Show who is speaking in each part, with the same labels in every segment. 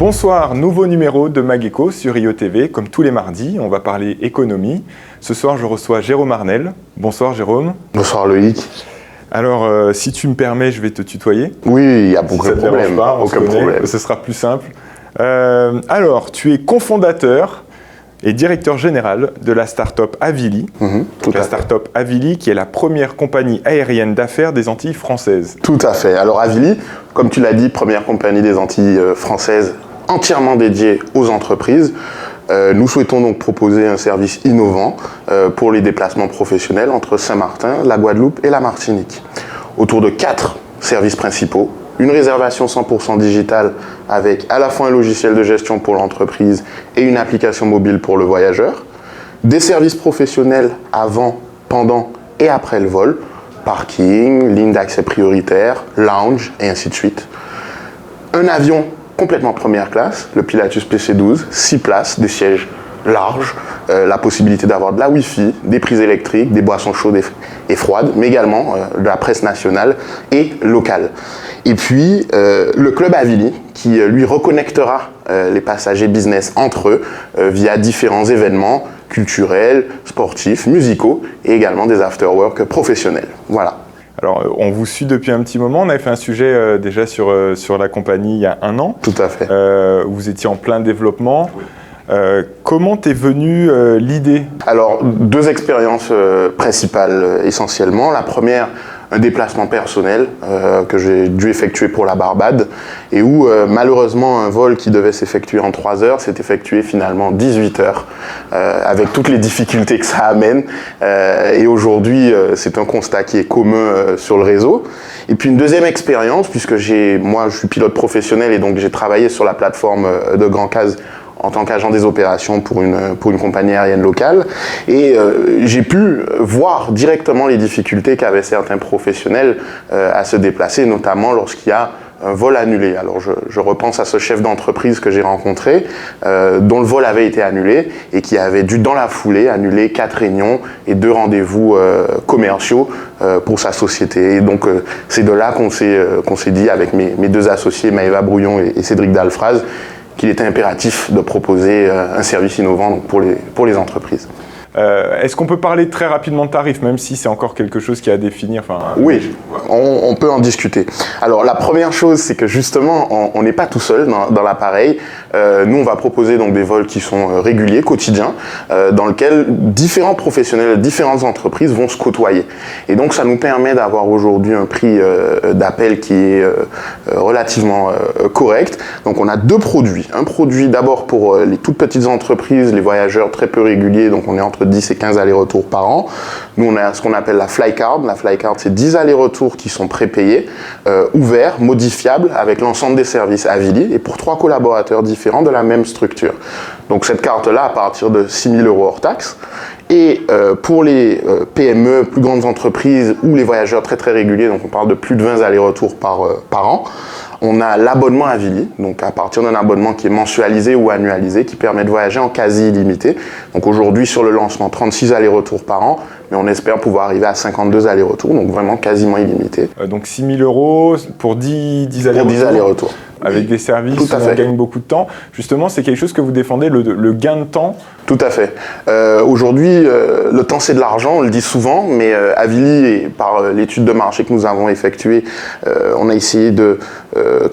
Speaker 1: Bonsoir, nouveau numéro de Mageco sur IO TV. Comme tous les mardis, on va parler économie. Ce soir, je reçois Jérôme Arnel. Bonsoir Jérôme.
Speaker 2: Bonsoir Loïc.
Speaker 1: Alors, si tu me permets, je vais te tutoyer.
Speaker 2: Oui, il n'y a aucun problème.
Speaker 1: Aucun problème. Ce sera plus simple. Alors, tu es cofondateur et directeur général de la start-up Avili. La start-up Avili qui est la première compagnie aérienne d'affaires des Antilles françaises.
Speaker 2: Tout à fait. Alors Avili, comme tu l'as dit, première compagnie des Antilles françaises entièrement dédiée aux entreprises. Nous souhaitons donc proposer un service innovant pour les déplacements professionnels entre Saint-Martin, la Guadeloupe et la Martinique. Autour de 4 services principaux. Une réservation 100% digitale avec à la fois un logiciel de gestion pour l'entreprise et une application mobile pour le voyageur. Des services professionnels avant, pendant et après le vol. Parking, ligne d'accès prioritaire, lounge et ainsi de suite. Un avion complètement première classe, le Pilatus PC-12, 6 places, des sièges larges, la possibilité d'avoir de la Wi-Fi, des prises électriques, des boissons chaudes et froides, mais également de la presse nationale et locale. Et puis le club Avili qui lui reconnectera les passagers business entre eux via différents événements culturels, sportifs, musicaux et également des after-work professionnels. Voilà.
Speaker 1: Alors, on vous suit depuis un petit moment. On avait fait un sujet déjà sur la compagnie il y a 1 an.
Speaker 2: Tout à fait.
Speaker 1: Vous étiez en plein développement. Oui. Comment t'es venue l'idée?
Speaker 2: Alors, 2 expériences principales essentiellement. La première, un déplacement personnel que j'ai dû effectuer pour la Barbade et où malheureusement un vol qui devait s'effectuer en 3 heures s'est effectué finalement en 18 heures avec toutes les difficultés que ça amène et aujourd'hui c'est un constat qui est commun sur le réseau. Et puis une deuxième expérience puisque moi je suis pilote professionnel et donc j'ai travaillé sur la plateforme de Grand Case en tant qu'agent des opérations pour une compagnie aérienne locale. Et j'ai pu voir directement les difficultés qu'avaient certains professionnels à se déplacer, notamment lorsqu'il y a un vol annulé. Alors je repense à ce chef d'entreprise que j'ai rencontré, dont le vol avait été annulé et qui avait dû dans la foulée annuler 4 réunions et 2 rendez-vous commerciaux pour sa société. Et donc c'est de là qu'on s'est dit avec mes 2 associés, Maëva Brouillon et Cédric Dalfraz, qu'il était impératif de proposer un service innovant pour les entreprises.
Speaker 1: Est-ce qu'on peut parler très rapidement de tarifs, même si c'est encore quelque chose qui est à définir?
Speaker 2: Oui, on peut en discuter. Alors la première chose, c'est que justement, on n'est pas tout seul dans l'appareil. Nous, on va proposer donc des vols qui sont réguliers, quotidiens, dans lesquels différents professionnels, différentes entreprises vont se côtoyer. Et donc, ça nous permet d'avoir aujourd'hui un prix d'appel qui est relativement correct. Donc, on a 2 produits. Un produit d'abord pour les toutes petites entreprises, les voyageurs très peu réguliers, donc on est entre 10 et 15 allers-retours par an. Nous, on a ce qu'on appelle la Flycard. La Flycard, c'est 10 allers-retours qui sont prépayés, ouverts, modifiables, avec l'ensemble des services Avili, et pour 3 collaborateurs différents de la même structure. Donc cette carte-là, à partir de 6 000 € hors taxe. Et pour les PME, plus grandes entreprises, ou les voyageurs très très réguliers, donc on parle de plus de 20 allers-retours par an, on a l'abonnement Avili, donc à partir d'un abonnement qui est mensualisé ou annualisé, qui permet de voyager en quasi illimité. Donc aujourd'hui, sur le lancement, 36 allers-retours par an, mais on espère pouvoir arriver à 52 allers-retours, donc vraiment quasiment illimité.
Speaker 1: Donc 6 000 € pour 10 allers-retours.
Speaker 2: Pour 10 allers-retours.
Speaker 1: Avec des services où on gagne beaucoup de temps. Justement, c'est quelque chose que vous défendez, le gain de temps?
Speaker 2: Tout à fait. Aujourd'hui, le temps c'est de l'argent, on le dit souvent, mais Avili, et par l'étude de marché que nous avons effectuée, on a essayé de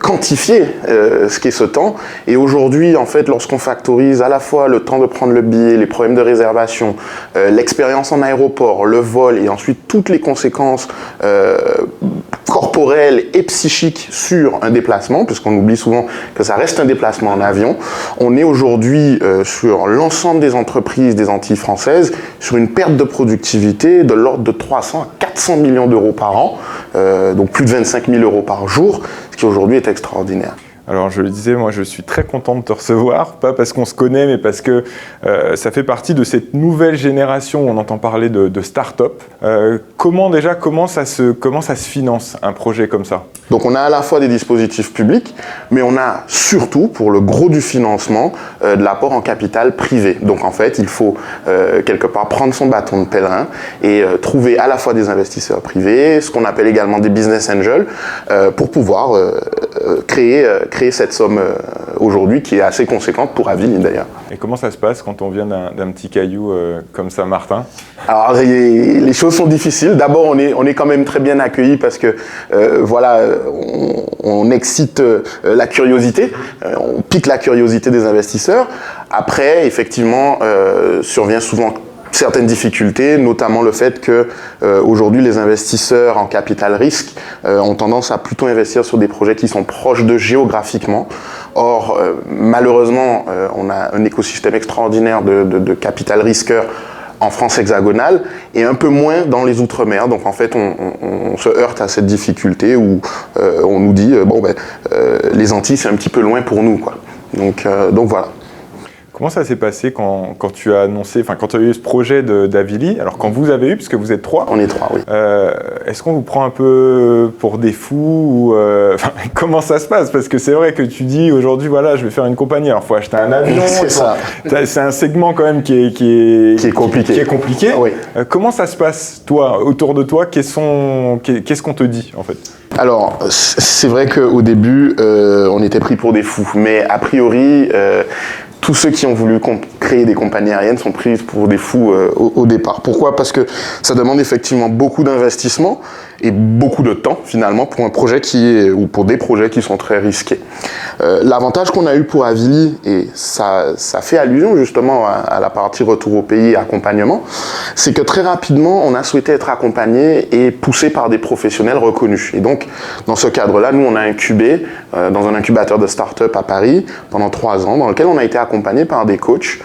Speaker 2: quantifier ce qu'est ce temps. Et aujourd'hui, en fait, lorsqu'on factorise à la fois le temps de prendre le billet, les problèmes de réservation, l'expérience en aéroport, le vol et ensuite toutes les conséquences corporelles et psychiques sur un déplacement, puisqu'on oublie souvent que ça reste un déplacement en avion, on est aujourd'hui sur l'ensemble des entreprises des Antilles françaises sur une perte de productivité de l'ordre de 300 à 400 millions d'euros par an, donc plus de 25 000 € par jour, ce qui aujourd'hui est extraordinaire.
Speaker 1: Alors je le disais, moi je suis très content de te recevoir, pas parce qu'on se connaît, mais parce que ça fait partie de cette nouvelle génération où on entend parler de start-up. Comment ça se finance un projet comme ça?
Speaker 2: Donc on a à la fois des dispositifs publics, mais on a surtout, pour le gros du financement, de l'apport en capital privé. Donc en fait, il faut quelque part prendre son bâton de pèlerin et trouver à la fois des investisseurs privés, ce qu'on appelle également des business angels, pour pouvoir créer créer cette somme aujourd'hui qui est assez conséquente pour Avili d'ailleurs.
Speaker 1: Et comment ça se passe quand on vient d'un petit caillou comme Saint-Martin?
Speaker 2: Alors les choses sont difficiles. D'abord on est quand même très bien accueillis parce que voilà, on excite la curiosité, on pique la curiosité des investisseurs. Après effectivement survient souvent certaines difficultés, notamment le fait que aujourd'hui les investisseurs en capital risque ont tendance à plutôt investir sur des projets qui sont proches d'eux géographiquement. Or, malheureusement, on a un écosystème extraordinaire de capital risqueur en France hexagonale et un peu moins dans les Outre-mer. Donc en fait, on se heurte à cette difficulté où on nous dit les Antilles c'est un petit peu loin pour nous, quoi. Donc voilà.
Speaker 1: Comment ça s'est passé quand tu as annoncé, enfin quand tu as eu ce projet d'Avili, alors quand vous avez eu, puisque vous êtes 3.
Speaker 2: On est 3, oui.
Speaker 1: Est-ce qu'on vous prend un peu pour des fous ou, comment ça se passe? Parce que c'est vrai que tu dis aujourd'hui, voilà, je vais faire une compagnie, alors il faut acheter un avion.
Speaker 2: C'est ça.
Speaker 1: C'est un segment quand même qui est
Speaker 2: compliqué.
Speaker 1: Qui est compliqué.
Speaker 2: Oui.
Speaker 1: Comment ça se passe, toi, autour de toi? Qu'est-ce qu'on te dit, en fait?
Speaker 2: Alors, c'est vrai qu'au début, on était pris pour des fous, mais a priori, tous ceux qui ont voulu créer des compagnies aériennes sont pris pour des fous au départ. Pourquoi? Parce que ça demande effectivement beaucoup d'investissement et beaucoup de temps finalement pour un projet ou pour des projets qui sont très risqués. L'avantage qu'on a eu pour Avili, et ça fait allusion justement à la partie retour au pays et accompagnement, c'est que très rapidement on a souhaité être accompagné et poussé par des professionnels reconnus. Et donc dans ce cadre-là, nous on a incubé dans un incubateur de start-up à Paris pendant 3 ans, dans lequel on a été accompagné par des coachs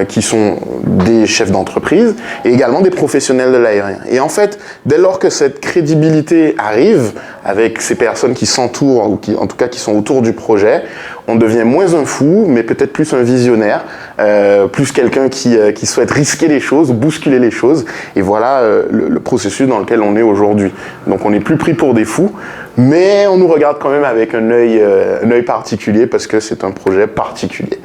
Speaker 2: qui sont des chefs d'entreprise et également des professionnels de l'aérien. Et en fait, dès lors que cette crédibilité arrive avec ces personnes qui s'entourent ou en tout cas qui sont autour du projet, on devient moins un fou, mais peut-être plus un visionnaire, plus quelqu'un qui souhaite risquer les choses, bousculer les choses. Et voilà le processus dans lequel on est aujourd'hui. Donc on n'est plus pris pour des fous, mais on nous regarde quand même avec un œil particulier parce que c'est un projet particulier.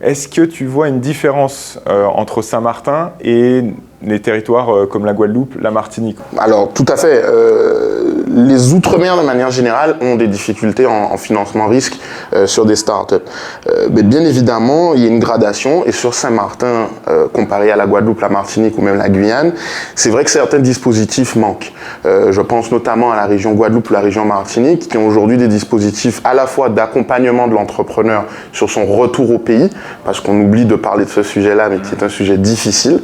Speaker 1: Est-ce que tu vois une différence entre Saint-Martin et les territoires comme la Guadeloupe, la Martinique?
Speaker 2: Alors, tout à fait. Les Outre-mer, de manière générale, ont des difficultés en financement risque sur des startups. Mais bien évidemment, il y a une gradation. Et sur Saint-Martin, comparé à la Guadeloupe, la Martinique ou même la Guyane, c'est vrai que certains dispositifs manquent. Je pense notamment à la région Guadeloupe ou la région Martinique, qui ont aujourd'hui des dispositifs à la fois d'accompagnement de l'entrepreneur sur son retour au pays, parce qu'on oublie de parler de ce sujet-là, mais qui est un sujet difficile,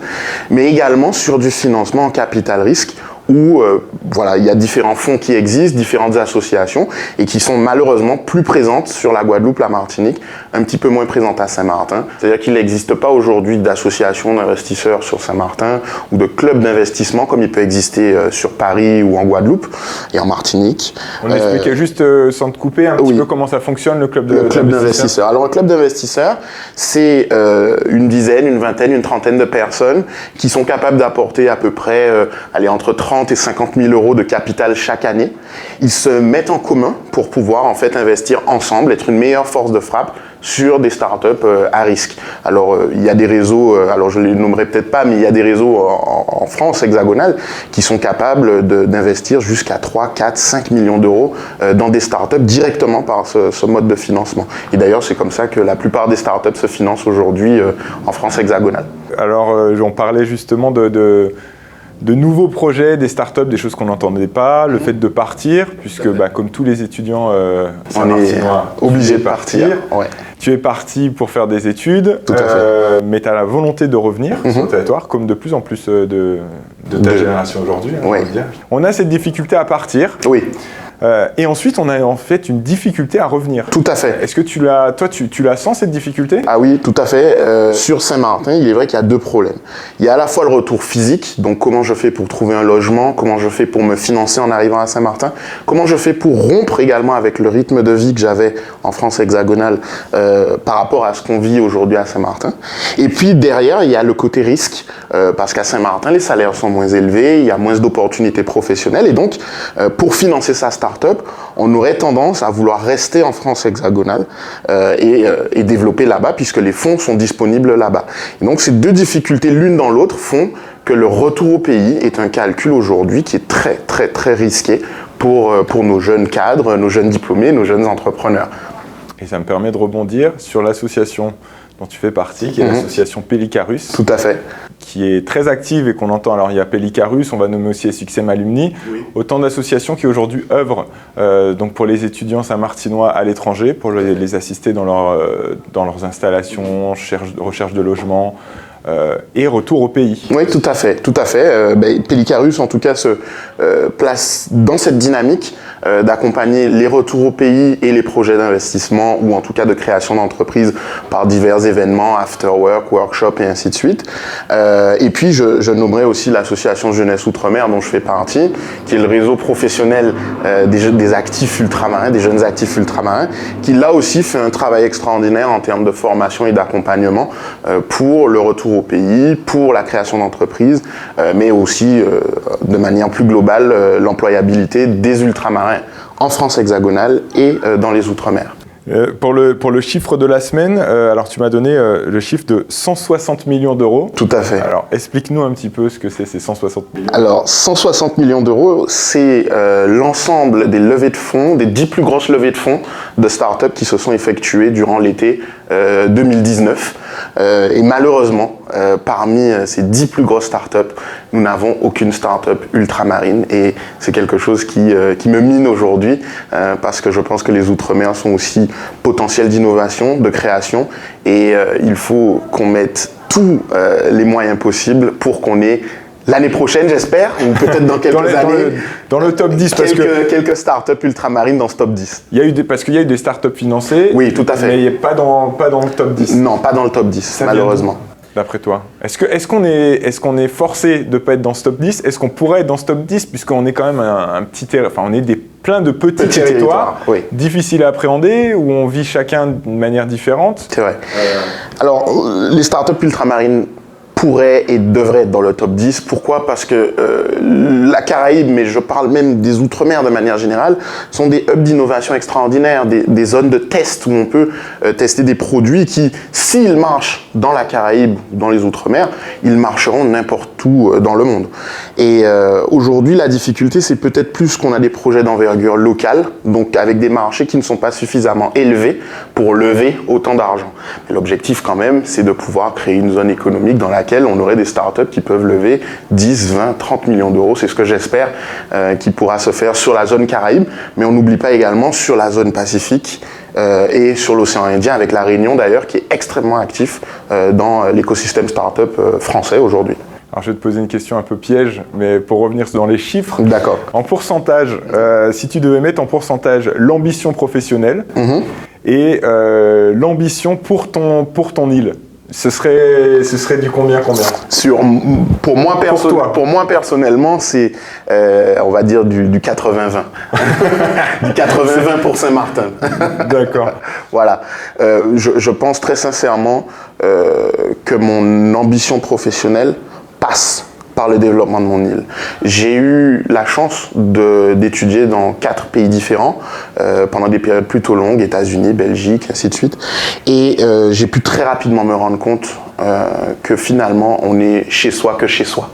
Speaker 2: mais également sur du financement en capital risque, où voilà, il y a différents fonds qui existent, différentes associations, et qui sont malheureusement plus présentes sur la Guadeloupe, la Martinique, un petit peu moins présentes à Saint-Martin. C'est-à-dire qu'il n'existe pas aujourd'hui d'associations d'investisseurs sur Saint-Martin ou de clubs d'investissement comme il peut exister sur Paris ou en Guadeloupe et en Martinique.
Speaker 1: On expliquait juste, sans te couper, un petit peu comment ça fonctionne, le club d'investisseurs.
Speaker 2: Alors, le club d'investisseurs, c'est une dizaine, une vingtaine, une trentaine de personnes qui sont capables d'apporter à peu près entre 30 et 50 000 euros de capital chaque année. Ils se mettent en commun pour pouvoir en fait investir ensemble, être une meilleure force de frappe sur des startups à risque. Alors il y a des réseaux, alors je ne les nommerai peut-être pas, mais il y a des réseaux en France hexagonale qui sont capables d'investir jusqu'à 3, 4, 5 millions d'euros dans des startups directement par ce mode de financement. Et d'ailleurs c'est comme ça que la plupart des startups se financent aujourd'hui en France hexagonale.
Speaker 1: Alors on parlait justement de nouveaux projets, des startups, des choses qu'on n'entendait pas, le fait de partir, puisque comme tous les étudiants,
Speaker 2: on est obligé de partir. Ouais.
Speaker 1: Tu es parti pour faire des études, mais tu as la volonté de revenir sur le territoire, comme de plus en plus de ta génération aujourd'hui. On a cette difficulté à partir.
Speaker 2: Oui.
Speaker 1: Et ensuite, on a en fait une difficulté à revenir.
Speaker 2: Tout à fait.
Speaker 1: Est-ce que tu la sens cette difficulté?
Speaker 2: Ah oui, tout à fait. Sur Saint-Martin, il est vrai qu'il y a 2 problèmes. Il y a à la fois le retour physique, donc comment je fais pour trouver un logement, comment je fais pour me financer en arrivant à Saint-Martin, comment je fais pour rompre également avec le rythme de vie que j'avais en France hexagonale par rapport à ce qu'on vit aujourd'hui à Saint-Martin. Et puis derrière, il y a le côté risque, parce qu'à Saint-Martin, les salaires sont moins élevés, il y a moins d'opportunités professionnelles, et donc pour financer sa start-up, on aurait tendance à vouloir rester en France hexagonale et développer là-bas puisque les fonds sont disponibles là-bas. Et donc ces 2 difficultés l'une dans l'autre font que le retour au pays est un calcul aujourd'hui qui est très, très, très risqué pour nos jeunes cadres, nos jeunes diplômés, nos jeunes entrepreneurs.
Speaker 1: Et ça me permet de rebondir sur l'association dont tu fais partie, qui est l'association Pellicarus.
Speaker 2: Tout à fait.
Speaker 1: Qui est très active et qu'on entend. Alors il y a Pellicarus, on va nommer aussi Succès Alumni, autant d'associations qui aujourd'hui œuvrent donc pour les étudiants saint-martinois à l'étranger, pour les assister dans leurs installations, recherche de logement et retour au pays.
Speaker 2: Oui, tout à fait, tout à fait. Pellicarus, en tout cas, se place dans cette dynamique d'accompagner les retours au pays et les projets d'investissement ou en tout cas de création d'entreprises par divers événements, after work, workshop et ainsi de suite. Et puis, je nommerai aussi l'association Jeunesse Outre-mer dont je fais partie, qui est le réseau professionnel des actifs ultramarins, des jeunes actifs ultramarins, qui là aussi fait un travail extraordinaire en termes de formation et d'accompagnement pour le retour au pays, pour la création d'entreprises, mais aussi de manière plus globale l'employabilité des ultramarins en France hexagonale et dans les Outre-mer.
Speaker 1: Pour le chiffre de la semaine, alors tu m'as donné le chiffre de 160 millions d'euros.
Speaker 2: Tout à fait.
Speaker 1: Alors explique-nous un petit peu ce que c'est ces 160 millions.
Speaker 2: Alors 160 millions d'euros, c'est l'ensemble des levées de fonds, des 10 plus grosses levées de fonds de start-up qui se sont effectuées durant l'été 2019. Et malheureusement, parmi ces 10 plus grosses start-up, nous n'avons aucune start-up ultramarine et c'est quelque chose qui me mine aujourd'hui parce que je pense que les Outre-mer sont aussi potentiels d'innovation, de création et il faut qu'on mette tous les moyens possibles pour qu'on ait l'année prochaine, j'espère, ou peut-être dans quelques années.
Speaker 1: Dans le top 10,
Speaker 2: quelques startups ultramarines dans ce top 10.
Speaker 1: Parce qu'il y a eu des startups financées.
Speaker 2: Oui, tout à fait.
Speaker 1: Mais pas dans le top 10.
Speaker 2: Non, pas dans le top 10, ça malheureusement.
Speaker 1: D'après toi, est-ce qu'on est forcé de ne pas être dans ce top 10? Est-ce qu'on pourrait être dans ce top 10 puisqu'on est quand même un petit territoire, enfin on est plein de petits territoires
Speaker 2: oui.
Speaker 1: difficiles à appréhender, où on vit chacun d'une manière différente?
Speaker 2: C'est vrai. Alors, les startups ultramarines pourrait et devrait être dans le top 10. Pourquoi? Parce que la Caraïbe, mais je parle même des Outre-mer de manière générale, sont des hubs d'innovation extraordinaires, des zones de test où on peut tester des produits qui, s'ils marchent dans la Caraïbe ou dans les Outre-mer, ils marcheront n'importe où dans le monde. Et aujourd'hui, la difficulté, c'est peut-être plus qu'on a des projets d'envergure locale, donc avec des marchés qui ne sont pas suffisamment élevés pour lever autant d'argent. Mais l'objectif quand même, c'est de pouvoir créer une zone économique dans laquelle on aurait des startups qui peuvent lever 10, 20, 30 millions d'euros. C'est ce que j'espère qui pourra se faire sur la zone Caraïbe, mais on n'oublie pas également sur la zone Pacifique et sur l'océan Indien, avec la Réunion d'ailleurs, qui est extrêmement actif dans l'écosystème startup français aujourd'hui.
Speaker 1: Alors je vais te poser une question un peu piège, mais pour revenir dans les chiffres.
Speaker 2: D'accord.
Speaker 1: En pourcentage, si tu devais mettre en pourcentage l'ambition professionnelle et l'ambition pour ton île, ce serait du combien?
Speaker 2: Pour moi personnellement, c'est on va dire du 80-20. Du 80-20 pour Saint-Martin.
Speaker 1: D'accord.
Speaker 2: Voilà. Je pense très sincèrement que mon ambition professionnelle passe par le développement de mon île. J'ai eu la chance d'étudier dans 4 pays différents pendant des périodes plutôt longues, États-Unis, Belgique, ainsi de suite. Et j'ai pu très rapidement me rendre compte que finalement, on est chez soi que chez soi.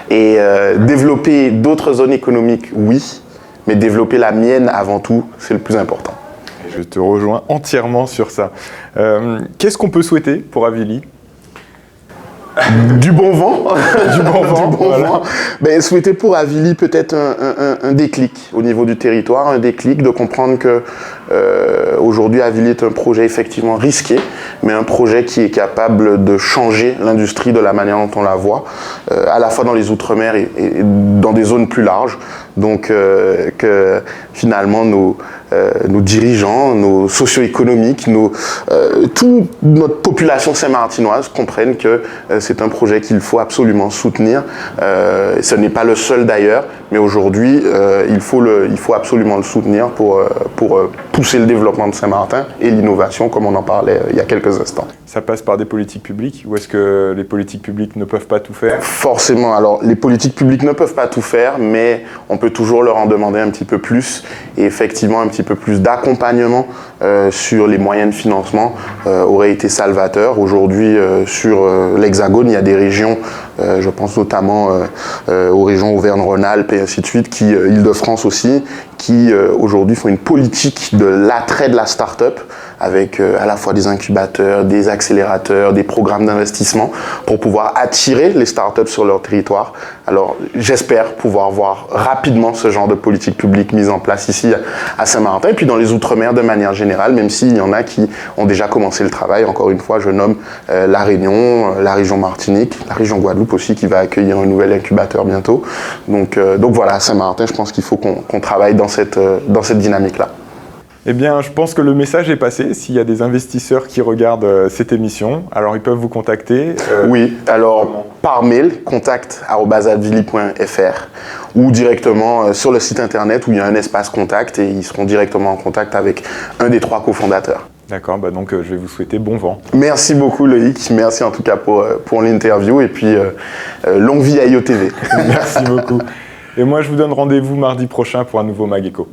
Speaker 2: Et développer d'autres zones économiques, oui, mais développer la mienne avant tout, c'est le plus important.
Speaker 1: Je te rejoins entièrement sur ça. Qu'est-ce qu'on peut souhaiter pour Avili ?
Speaker 2: Du bon vent.
Speaker 1: Du bon vent.
Speaker 2: Ben, souhaiter pour Avili peut-être un déclic au niveau du territoire, un déclic de comprendre que aujourd'hui Avili est un projet effectivement risqué, mais un projet qui est capable de changer l'industrie de la manière dont on la voit, à la fois dans les Outre-mer et dans des zones plus larges. Donc que finalement nos dirigeants, nos socio-économiques, toute notre population saint-martinoise comprennent que c'est un projet qu'il faut absolument soutenir. Ce n'est pas le seul d'ailleurs, mais aujourd'hui il faut absolument le soutenir pour pousser le développement de Saint-Martin et l'innovation comme on en parlait il y a quelques instants.
Speaker 1: Ça passe par des politiques publiques ou est-ce que les politiques publiques ne peuvent pas tout faire?
Speaker 2: Forcément, alors les politiques publiques ne peuvent pas tout faire, mais on peut toujours leur en demander un petit peu plus et effectivement un petit peu plus d'accompagnement sur les moyens de financement aurait été salvateur. Aujourd'hui, sur l'Hexagone, il y a des régions, je pense notamment aux régions Auvergne-Rhône-Alpes et ainsi de suite, Île-de-France aussi, qui aujourd'hui font une politique de l'attrait de la start-up avec à la fois des incubateurs, des accélérateurs, des programmes d'investissement pour pouvoir attirer les startups sur leur territoire. Alors j'espère pouvoir voir rapidement ce genre de politique publique mise en place ici à Saint-Martin et puis dans les Outre-mer de manière générale, même s'il y en a qui ont déjà commencé le travail. Encore une fois, je nomme La Réunion, la région Martinique, la région Guadeloupe aussi qui va accueillir un nouvel incubateur bientôt. Donc voilà, à Saint-Martin, je pense qu'il faut qu'on travaille dans cette dynamique-là.
Speaker 1: Eh bien, je pense que le message est passé. S'il y a des investisseurs qui regardent cette émission, alors ils peuvent vous contacter.
Speaker 2: Oui, alors par mail, contact@advili.fr ou directement sur le site internet où il y a un espace contact et ils seront directement en contact avec un des 3 cofondateurs.
Speaker 1: D'accord, donc je vais vous souhaiter bon vent.
Speaker 2: Merci beaucoup Loïc, merci en tout cas pour l'interview et puis longue vie à IOTV.
Speaker 1: Merci beaucoup. Et moi, je vous donne rendez-vous mardi prochain pour un nouveau MagEco.